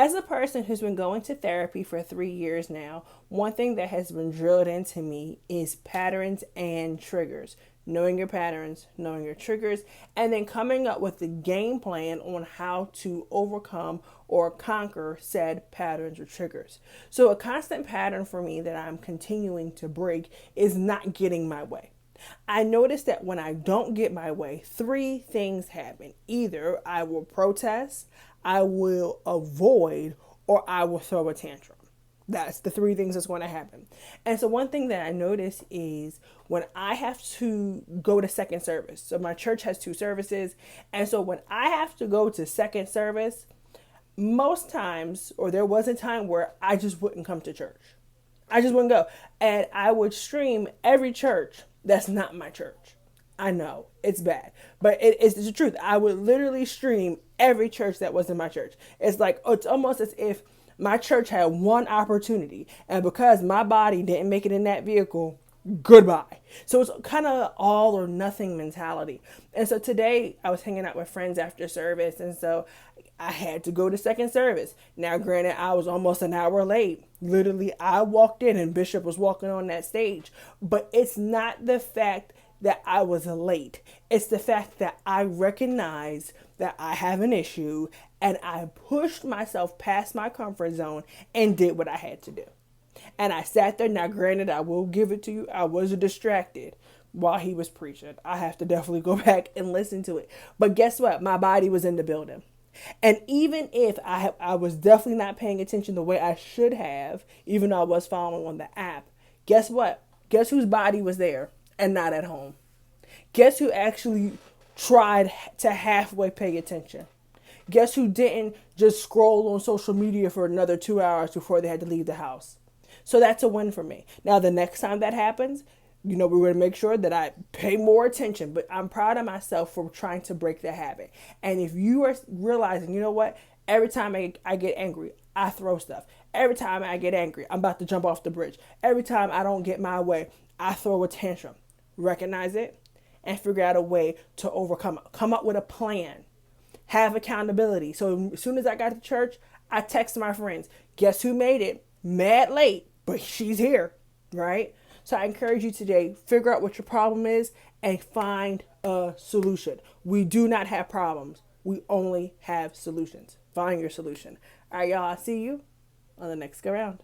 As a person who's been going to therapy for 3 years now, one thing that has been drilled into me is patterns and triggers. Knowing your patterns, knowing your triggers, and then coming up with a game plan on how to overcome or conquer said patterns or triggers. So, a constant pattern for me that I'm continuing to break is not getting my way. I notice that when I don't get my way, three things happen. Either I will protest, I will avoid, or I will throw a tantrum. That's the three things that's going to happen. And so, one thing that I notice is when I have to go to second service. So, my church has two services. And so, when I have to go to second service, most times, or there was a time where I just wouldn't come to church. I just wouldn't go. And I would stream every church that's not my church. I know it's bad, but it's the truth. I would literally stream every church that wasn't my church. It's almost as if my church had one opportunity, and because my body didn't make it in that vehicle, goodbye. So it's kind of all or nothing mentality. And so today I was hanging out with friends after service, and so I had to go to second service. Now, granted, I was almost an hour late. Literally, I walked in and Bishop was walking on that stage. But it's not the fact that I was late. It's the fact that I recognize that I have an issue and I pushed myself past my comfort zone and did what I had to do. And I sat there. Now, granted, I will give it to you, I was distracted while he was preaching. I have to definitely go back and listen to it. But guess what? My body was in the building. And even if I was definitely not paying attention the way I should have, even though I was following on the app, guess what? Guess whose body was there and not at home? Guess who actually tried to halfway pay attention? Guess who didn't just scroll on social media for another 2 hours before they had to leave the house? So that's a win for me. Now, the next time that happens, we're going to make sure that I pay more attention, but I'm proud of myself for trying to break the habit. And if you are realizing, you know what, every time I get angry, I throw stuff. Every time I get angry, I'm about to jump off the bridge. Every time I don't get my way, I throw a tantrum. Recognize it and figure out a way to overcome it. Come up with a plan. Have accountability. So as soon as I got to church, I text my friends. Guess who made it? Mad late, but she's here, right? So I encourage you today, figure out what your problem is and find a solution. We do not have problems. We only have solutions. Find your solution. All right, y'all. I'll see you on the next go round.